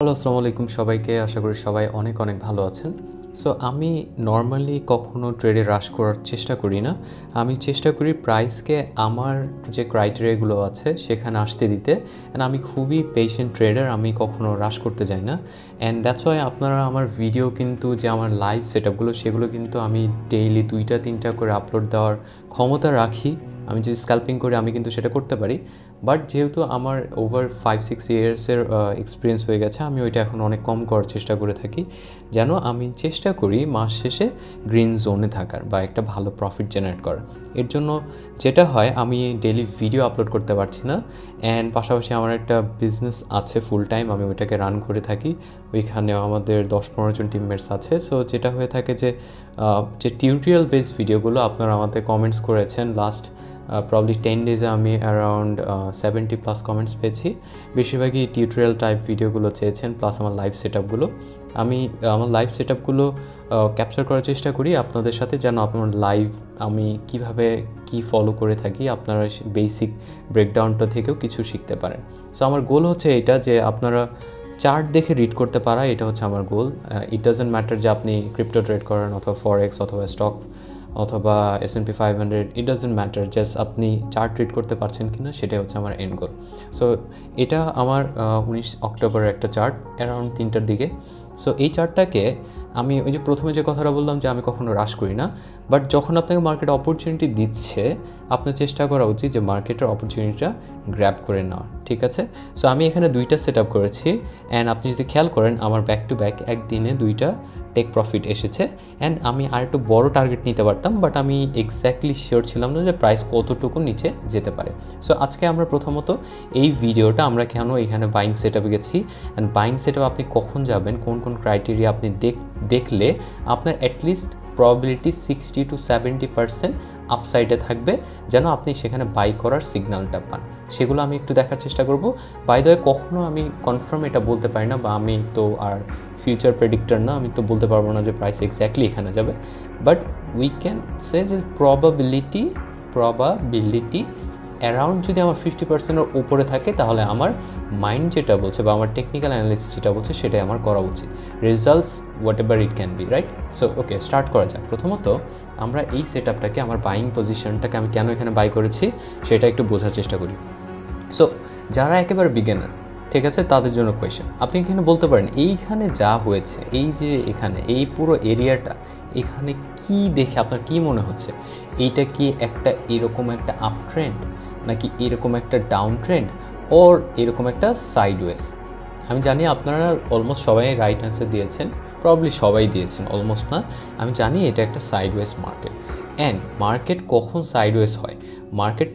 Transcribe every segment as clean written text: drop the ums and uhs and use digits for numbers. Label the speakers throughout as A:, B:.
A: Hello, আসসালামু আলাইকুম সবাইকে। আশা করি সবাই অনেক ভালো আছেন। সো আমি নরমালি কখনো ট্রেডে রাশ করার চেষ্টা করি না। আমি চেষ্টা করি প্রাইসকে আমার যে ক্রাইটেরিয়াগুলো আছে সেখানে আসতে দিতে। অ্যান্ড আমি খুবই পেশেন্ট ট্রেডার, আমি কখনো রাশ করতে যাই না। অ্যান্ড দ্যাটস ওয়াই আপনারা আমার ভিডিও কিন্তু যে আমার লাইভ সেটআপগুলো সেগুলো কিন্তু আমি ডেইলি 2টা-3টা করে আপলোড দেওয়ার ক্ষমতা রাখি। আমি যদি স্ক্যাল্পিং করি আমি কিন্তু সেটা করতে পারি। বাট যেহেতু আমার ওভার 5-6 ইয়ার্সের এক্সপিরিয়েন্স হয়ে গেছে, আমি ওইটা এখন অনেক কম করার চেষ্টা করে থাকি, যেন আমি চেষ্টা করি মাস শেষে গ্রিন জোনে থাকার বা একটা ভালো প্রফিট জেনারেট করার। এর জন্য যেটা হয়, আমি ডেইলি ভিডিও আপলোড করতে পারছি না। অ্যান্ড পাশাপাশি আমার একটা বিজনেস আছে ফুল টাইম, আমি ওইটাকে রান করে থাকি। ওইখানেও আমাদের 10-15 জন টিমমেটস আছে। সো যেটা হয়ে থাকে যে টিউটোরিয়াল বেসড ভিডিওগুলো আপনারা আমাদের কমেন্টস করেছেন লাস্ট প্রবলি 10 ডেজে আমি অ্যারাউন্ড 70+ কমেন্টস পেয়েছি। বেশিরভাগই টিউটোরিয়াল টাইপ ভিডিওগুলো চেয়েছেন, প্লাস আমার লাইভ সেটআপগুলো। আমি আমার লাইভ সেটআপগুলো ক্যাপচার করার চেষ্টা করি আপনাদের সাথে, যেন আপনার লাইভ আমি কিভাবে কি ফলো করে থাকি আপনারা বেসিক ব্রেকডাউনটা থেকেও কিছু শিখতে পারেন। সো আমার গোল হচ্ছে এটা, যে আপনারা চার্ট দেখে রিড করতে পারা, এটা হচ্ছে আমার গোল। ইট ডাজন্ট ম্যাটার যে আপনি ক্রিপ্টো ট্রেড করেন অথবা ফরেক্স অথবা স্টক অথবা S&P 500, it doesn't matter, just আপনি চার্ট রিড করতে পারছেন কিনা সেটাই হচ্ছে আমার এন্ড গোল। সো এটা আমার 19 অক্টোবরের একটা চার্ট, অ্যারাউন্ড 3টার দিকে। সো এই চার্টটাকে আমি ওই যে প্রথমে যে কথাটা বললাম যে আমি কখনো রাশ করি না, বাট যখন আপনাকে মার্কেট অপরচুনিটি দিচ্ছে আপনার চেষ্টা করা উচিত যে মার্কেটের অপরচুনিটিটা গ্র্যাব করে নেওয়া, ঠিক আছে? সো আমি এখানে 2টা সেট আপ করেছি। অ্যান্ড আপনি যদি খেয়াল করেন আমার ব্যাক টু ব্যাক একদিনে 2টা টেক প্রফিট এসেছে। অ্যান্ড আমি আর একটু বড় টার্গেট নিতে পারতাম, বাট আমি এক্স্যাক্টলি শিওর ছিলাম না যে প্রাইস কতটুকু নিচে যেতে পারে। সো আজকে আমরা প্রথমত এই ভিডিওটা আমরা কেন এখানে বাইং সেট আপে গেছি, অ্যান্ড বাইং সেট আপ আপনি কখন যাবেন, কোন কোন ক্রাইটেরিয়া আপনি দেখলে আপনার অ্যাটলিস্ট প্রবাবিলিটি 60-70% আপসাইডে থাকবে, যেন আপনি সেখানে বাই করার সিগন্যালটা পান, সেগুলো আমি একটু দেখার চেষ্টা করব। বাই দ্য ওয়ে, কখনো আমি কনফার্ম এটা বলতে পারি না, বা আমি তো আর ফিউচার প্রেডিক্টর না, আমি তো বলতে পারবো না যে প্রাইস এক্স্যাক্টলি এখানে যাবে। বাট উই ক্যান সে যে প্রবাবিলিটি অ্যারাউন্ড যদি আমার 50%-এর উপরে থাকে, তাহলে আমার মাইন্ড যেটা বলছে বা আমার টেকনিক্যাল অ্যানালিসিস যেটা বলছে সেটাই আমার করা উচিত। Results what ever it can be, right? So okay, start করা যাক। প্রথমত আমরা এই সেট আপটাকে, আমার বাইং পজিশনটাকে আমি কেন এখানে বাই করেছি সেটা একটু বোঝার চেষ্টা করি। সো যারা একেবারে বিগিনার, ঠিক আছে, তাদের জন্য কোয়েশ্চেন। আপনি এখানে বলতে পারেন এইখানে যা হয়েছে, এই যে এখানে এই পুরো এরিয়াটা, এখানে কি দেখে আপনার কি মনে হচ্ছে? এইটা কি একটা এরকম একটা আপ ট্রেন্ড, নাকি এরকম একটা ডাউন ট্রেন্ড, ওর এরকম একটা সাইডওয়েজ? আমি জানি আপনারা অলমোস্ট সবাই রাইট অ্যান্সার দিয়েছেন, প্রবাবলি সবাই দিয়েছেন, অলমোস্ট না। আমি জানি এটা একটা সাইডওয়েজ মার্কেট। অ্যান্ড মার্কেট কখন সাইডওয়েজ হয়? মার্কেট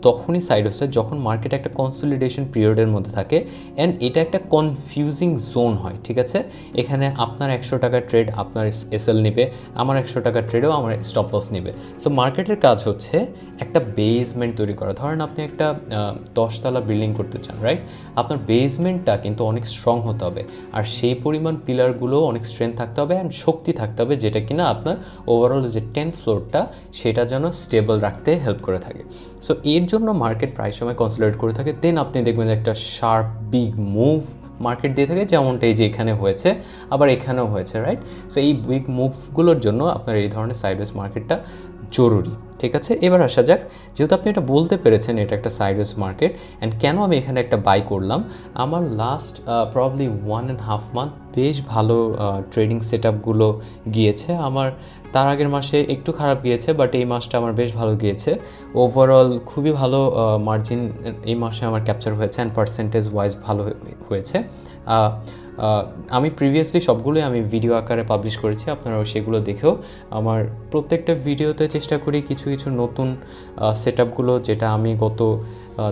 A: তখনই সাইডওয়েজ হয় যখন মার্কেট একটা কনসলিডেশন পিরিয়ডের মধ্যে থাকে, অ্যান্ড এটা একটা কনফিউজিং জোন হয়, ঠিক আছে? এখানে আপনার 100 টাকার ট্রেড আপনার এসএল নেবে, আমার 100 টাকার ট্রেডও আমার স্টপ লস নেবে। সো মার্কেটের কাজ হচ্ছে একটা বেসমেন্ট তৈরি করা। ধরেন আপনি একটা 10তলা বিল্ডিং করতে চান, রাইট? আপনার বেসমেন্টটা কিন্তু অনেক স্ট্রং হতে হবে, আর সেই পরিমাণ পিলারগুলো অনেক স্ট্রেংথ থাকতে হবে অ্যান্ড শক্তি থাকতে হবে, যেটা কিনা আপনার ওভারঅল যে 10th ফ্লোরটা সেটা যেন স্টেবল রাখতে হেল্প করে থাকে। সো এর জন্য মার্কেট প্রায় সময় কনসলিডেট করে থাকে। দেন আপনি দেখবেন যে একটা শার্প বিগ মুভ মার্কেট দিয়ে থাকে, যেমনটা এই যে এখানে হয়েছে, আবার এখানেও হয়েছে, রাইট? সো এই বিগ মুভগুলোর জন্য আপনার এই ধরনের সাইডওয়েজ মার্কেটটা জরুরি, ঠিক আছে? এবার আসা যাক, যেহেতু আপনি এটা বলতে পেরেছেন এটা একটা সাইডওয়েজ মার্কেট, অ্যান্ড কেন আমি এখানে একটা বাই করলাম। আমার লাস্ট প্রবলি 1.5 মান্থ বেশ ভালো ট্রেডিং সেট আপগুলো গিয়েছে। আমার তার আগের মাসে একটু খারাপ গিয়েছে, বাট এই মাসটা আমার বেশ ভালো গিয়েছে। ওভারঅল খুবই ভালো মার্জিন এই মাসে আমার ক্যাপচার হয়েছে, অ্যান্ড পার্সেন্টেজ ওয়াইজ ভালো হয়েছে। আমি প্রিভিয়াসলি সবগুলোই আমি ভিডিও আকারে পাবলিশ করেছি, আপনারাও সেগুলো দেখেও আমার প্রত্যেকটা ভিডিওতে চেষ্টা করি কিছু কিছু নতুন সেট আপগুলো যেটা আমি গত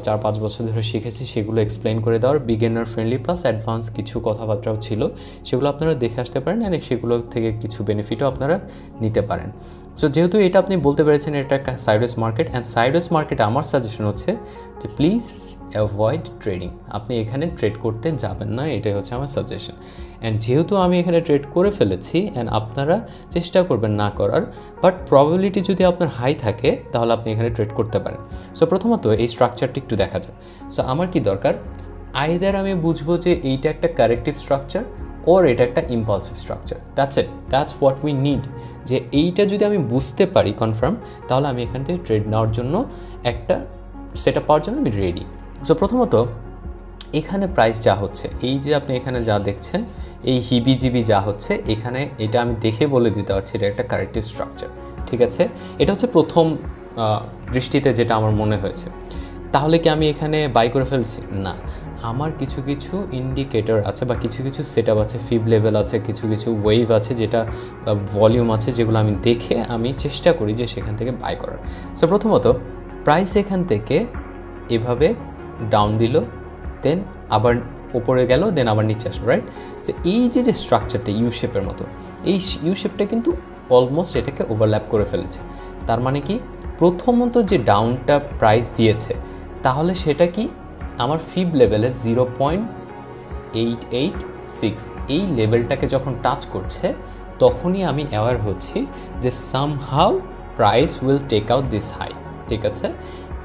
A: 4-5 বছর ধরে শিখেছি সেগুলো এক্সপ্লেন করে দেওয়ার। বিগিনার ফ্রেন্ডলি প্লাস অ্যাডভান্স কিছু কথাবার্তাও ছিল, সেগুলো আপনারা দেখে আসতে পারেন, অ্যান্ড সেগুলো থেকে কিছু বেনিফিটও আপনারা নিতে পারেন। সো যেহেতু এটা আপনি বলতে পেরেছেন এটা একটা সাইডওয়েজ মার্কেট, অ্যান্ড সাইডওয়েজ মার্কেটে আমার সাজেশন হচ্ছে যে প্লিজ অ্যাভয়েড ট্রেডিং। আপনি এখানে ট্রেড করতে যাবেন না, এটাই হচ্ছে আমার সাজেশন। অ্যান্ড যেহেতু আমি এখানে ট্রেড করে ফেলেছি, অ্যান্ড আপনারা চেষ্টা করবেন না করার, বাট প্রবাবিলিটি যদি আপনার হাই থাকে তাহলে আপনি এখানে ট্রেড করতে পারেন। সো প্রথমত এই স্ট্রাকচারটি একটু দেখা যায়। সো আমার কি দরকার? আইদার আমি বুঝবো যে এইটা একটা কারেক্টিভ স্ট্রাকচার ওর এটা একটা impulsive structure. That's what we need. যে এইটা যদি আমি বুঝতে পারি কনফার্ম, তাহলে আমি এখান থেকে ট্রেড নেওয়ার জন্য একটা সেট আপ পাওয়ার জন্য আমি রেডি। সো প্রথমত এখানে প্রাইস যা হচ্ছে, এই যে আপনি এখানে যা দেখছেন, এই হিবিজিবি যা হচ্ছে এখানে, এটা আমি দেখে বলে দিতে পারছি এটা একটা কারেক্টিভ স্ট্রাকচার। ঠিক আছে, এটা হচ্ছে প্রথম দৃষ্টিতে যেটা আমার মনে হয়েছে। তাহলে কি আমি এখানে বাই করে ফেলছি? না, আমার কিছু কিছু ইন্ডিকেটর আছে বা কিছু কিছু সেট আপ আছে, ফিব লেভেল আছে, কিছু কিছু ওয়েভ আছে, যেটা ভলিউম আছে, যেগুলো আমি দেখে আমি চেষ্টা করি যে সেখান থেকে বাই করার। সো প্রথমত প্রাইস এখান থেকে এভাবে ডাউন দিল, দেন আবার উপরে গেল, দেন আবার নিচে আসলো, রাইট? যে এই যে স্ট্রাকচারটা ইউ শেপের মতো, এই ইউ শেপটা কিন্তু অলমোস্ট এটাকে ওভারল্যাপ করে ফেলেছে। তার মানে কি, প্রথমত যে ডাউনটা প্রাইস দিয়েছে, তাহলে সেটা কি আমার ফিব লেভেলে 0.886 এই লেভেলটাকে যখন টাচ করছে, তখনই আমি অ্যাওয়ার হচ্ছি যে somehow price will take out this high. ঠিক আছে,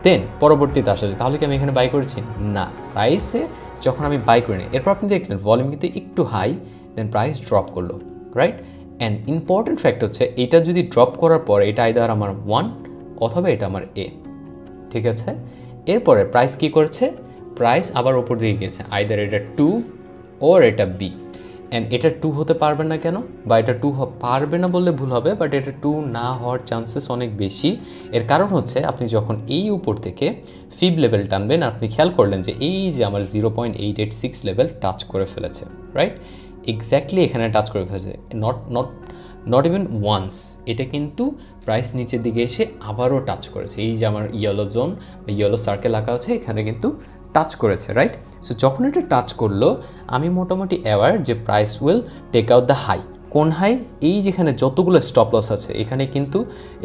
A: দেন পরবর্তীতে আসা যায়। তাহলে কি আমি এখানে বাই করেছি? না, প্রাইসে যখন আমি বাই করিনি, এরপর আপনি দেখলেন ভলিউম কিন্তু একটু হাই, দেন প্রাইস ড্রপ করলো, রাইট? অ্যান্ড ইম্পর্টেন্ট ফ্যাক্ট হচ্ছে এটা যদি ড্রপ করার পর এটা আইদার আমার 1 অথবা এটা আমার এ। ঠিক আছে, এরপরে প্রাইস কি করেছে? প্রাইস আবার ওপর দিকে গিয়েছে, আইদার এটা 2 ওর এটা বি। অ্যান্ড এটা 2 হতে পারবে না কেন, বা এটা 2 পারবে না বললে ভুল হবে, বাট এটা 2 না হওয়ার চান্সেস অনেক বেশি। এর কারণ হচ্ছে আপনি যখন এই উপর থেকে ফিব লেভেল টানবেন, আপনি খেয়াল করলেন যে এই যে আমার 0.886 লেভেল টাচ করে ফেলেছে, রাইট? এক্স্যাক্টলি এখানে টাচ করে ফেলেছে, নট ইভেন ওয়ান্স। এটা কিন্তু প্রাইস নিচের দিকে এসে আবারও টাচ করেছে। এই যে আমার ইয়েলো জোন বা ইয়েলো সার্কেল আঁকা আছে, এখানে কিন্তু টাচ করেছে, রাইট? সো যখন এটা টাচ করলো, আমি মোটামুটি অ্যাওয়ার যে price will take out the high. কোন হাই? এই যেখানে যতগুলো স্টপ লস আছে, এখানে কিন্তু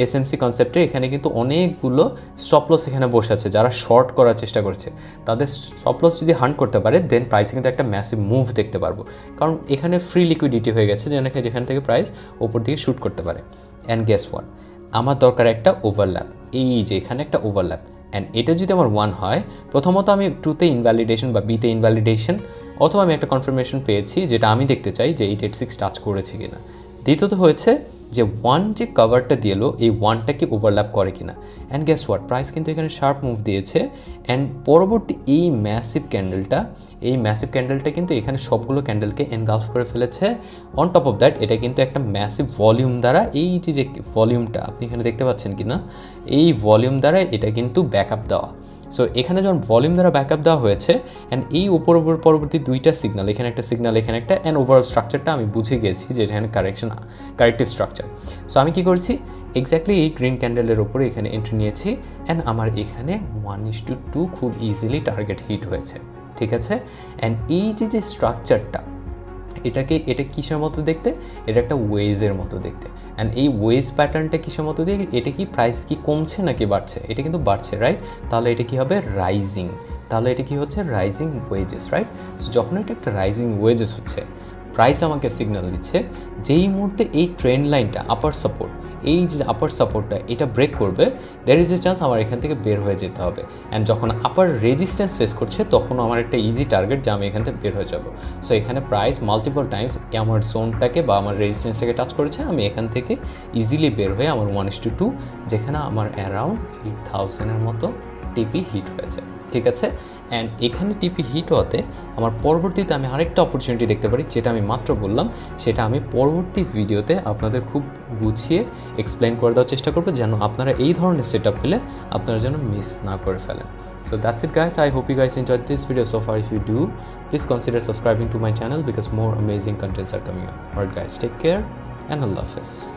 A: এসএমসি কনসেপ্টে এখানে কিন্তু অনেকগুলো স্টপ লস এখানে বসে আছে। যারা শর্ট করার চেষ্টা করছে, তাদের স্টপ লস যদি হান্ট করতে পারে, দেন প্রাইসে কিন্তু একটা ম্যাসিভ মুভ দেখতে পারবো। কারণ এখানে ফ্রি লিকুইডিটি হয়ে গেছে, যেখান থেকে প্রাইস ওপর দিকে শ্যুট করতে পারে। অ্যান্ড গেস ওয়াট, আমার দরকার একটা ওভারল্যাপ। এই যে এখানে একটা ওভারল্যাপ, অ্যান্ড এটা যদি আমার 1 হয়, প্রথমত আমি 2তে ইনভ্যালিডেশন বা বিতে ইনভ্যালিডেশন, অথবা আমি একটা কনফার্মেশন পেয়েছি যেটা আমি দেখতে চাই যে 886 টাচ করেছে কিনা। দ্বিতীয়ত হয়েছে যে 1 যে কভারটা দিল, এই 1টা কি ওভারল্যাপ করে কিনা। অ্যান্ড গেস হোয়াট, প্রাইস কিন্তু এখানে শার্প মুভ দিয়েছে। অ্যান্ড পরবর্তী এই ম্যাসিভ ক্যান্ডেলটা কিন্তু এখানে সবগুলো ক্যান্ডেলকে এনগালফ করে ফেলেছে। অন টপ অফ দ্যাট, এটা কিন্তু একটা ম্যাসিভ ভলিউম দ্বারা, এই যে ভলিউমটা আপনি এখানে দেখতে পাচ্ছেন কি না, এই ভলিউম দ্বারা এটা কিন্তু ব্যাকআপ দেওয়া। সো এখানে যখন ভলিউম দ্বারা ব্যাকআপ দেওয়া হয়েছে, অ্যান্ড এই পরবর্তী দুইটা সিগনাল, এখানে একটা সিগনাল, এখানে একটা, অ্যান্ড ওভারঅল স্ট্রাকচারটা আমি বুঝে গেছি যে এখানে কারেক্টিভ স্ট্রাকচার। সো আমি কি করছি, এক্স্যাক্টলি এই গ্রিন ক্যান্ডেলের ওপরে এখানে এন্ট্রি নিয়েছি, অ্যান্ড আমার এখানে 1:2 খুব ইজিলি টার্গেট হিট হয়েছে। ঠিক আছে, অ্যান্ড এই যে স্ট্রাকচারটা, এটা কিসের মতো দেখতে? এটা একটা ওয়েজের মতো দেখতে। অ্যান্ড এই ওয়েজ প্যাটার্নটা কিসের মতো দেখে? এটা কি প্রাইস কি কমছে নাকি বাড়ছে? এটা কিন্তু বাড়ছে, রাইট? তাহলে এটা কি হবে? রাইজিং। তাহলে এটা কি হচ্ছে? Rising wages, right? সো যখন এটা একটা রাইজিং ওয়েজেস হচ্ছে, প্রাইস আমাকে সিগন্যাল দিচ্ছে যেই মুহূর্তে এই ট্রেন্ড লাইনটা আপার সাপোর্ট, এই যে আপার সাপোর্টটা এটা ব্রেক করবে, দেয়ার ইজ এ চান্স আমার এখান থেকে বের হয়ে যেতে হবে। অ্যান্ড যখন আপার রেজিস্ট্যান্স ফেস করছে, তখন আমার একটা ইজি টার্গেট যে আমি এখান থেকে বের হয়ে যাব। সো এখানে প্রাইস মাল্টিপল টাইমস আমার জোনটাকে বা আমার রেজিস্ট্যান্সটাকে টাচ করেছে, আমি এখান থেকে ইজিলি বের হয়ে আমার 1:2, যেখানে আমার অ্যারাউন্ড 8000-এর মতো টিপি হিট হয়েছে। ঠিক আছে, অ্যান্ড এখানে টিপি হিট হতে আমার পরবর্তীতে আমি আরেকটা অপরচুনিটি দেখতে পারি, যেটা আমি মাত্র বললাম, সেটা আমি পরবর্তী ভিডিওতে আপনাদের খুব গুছিয়ে এক্সপ্লেন করে দেওয়ার চেষ্টা করবো, যেন আপনারা এই ধরনের সেট আপ পেলে আপনারা যেন মিস না করে ফেলেন। So that's it guys, I hope you guys enjoyed this video so far. If you do, please consider subscribing to my channel because more amazing contents are coming up. Alright guys, take care and Allah Hafiz.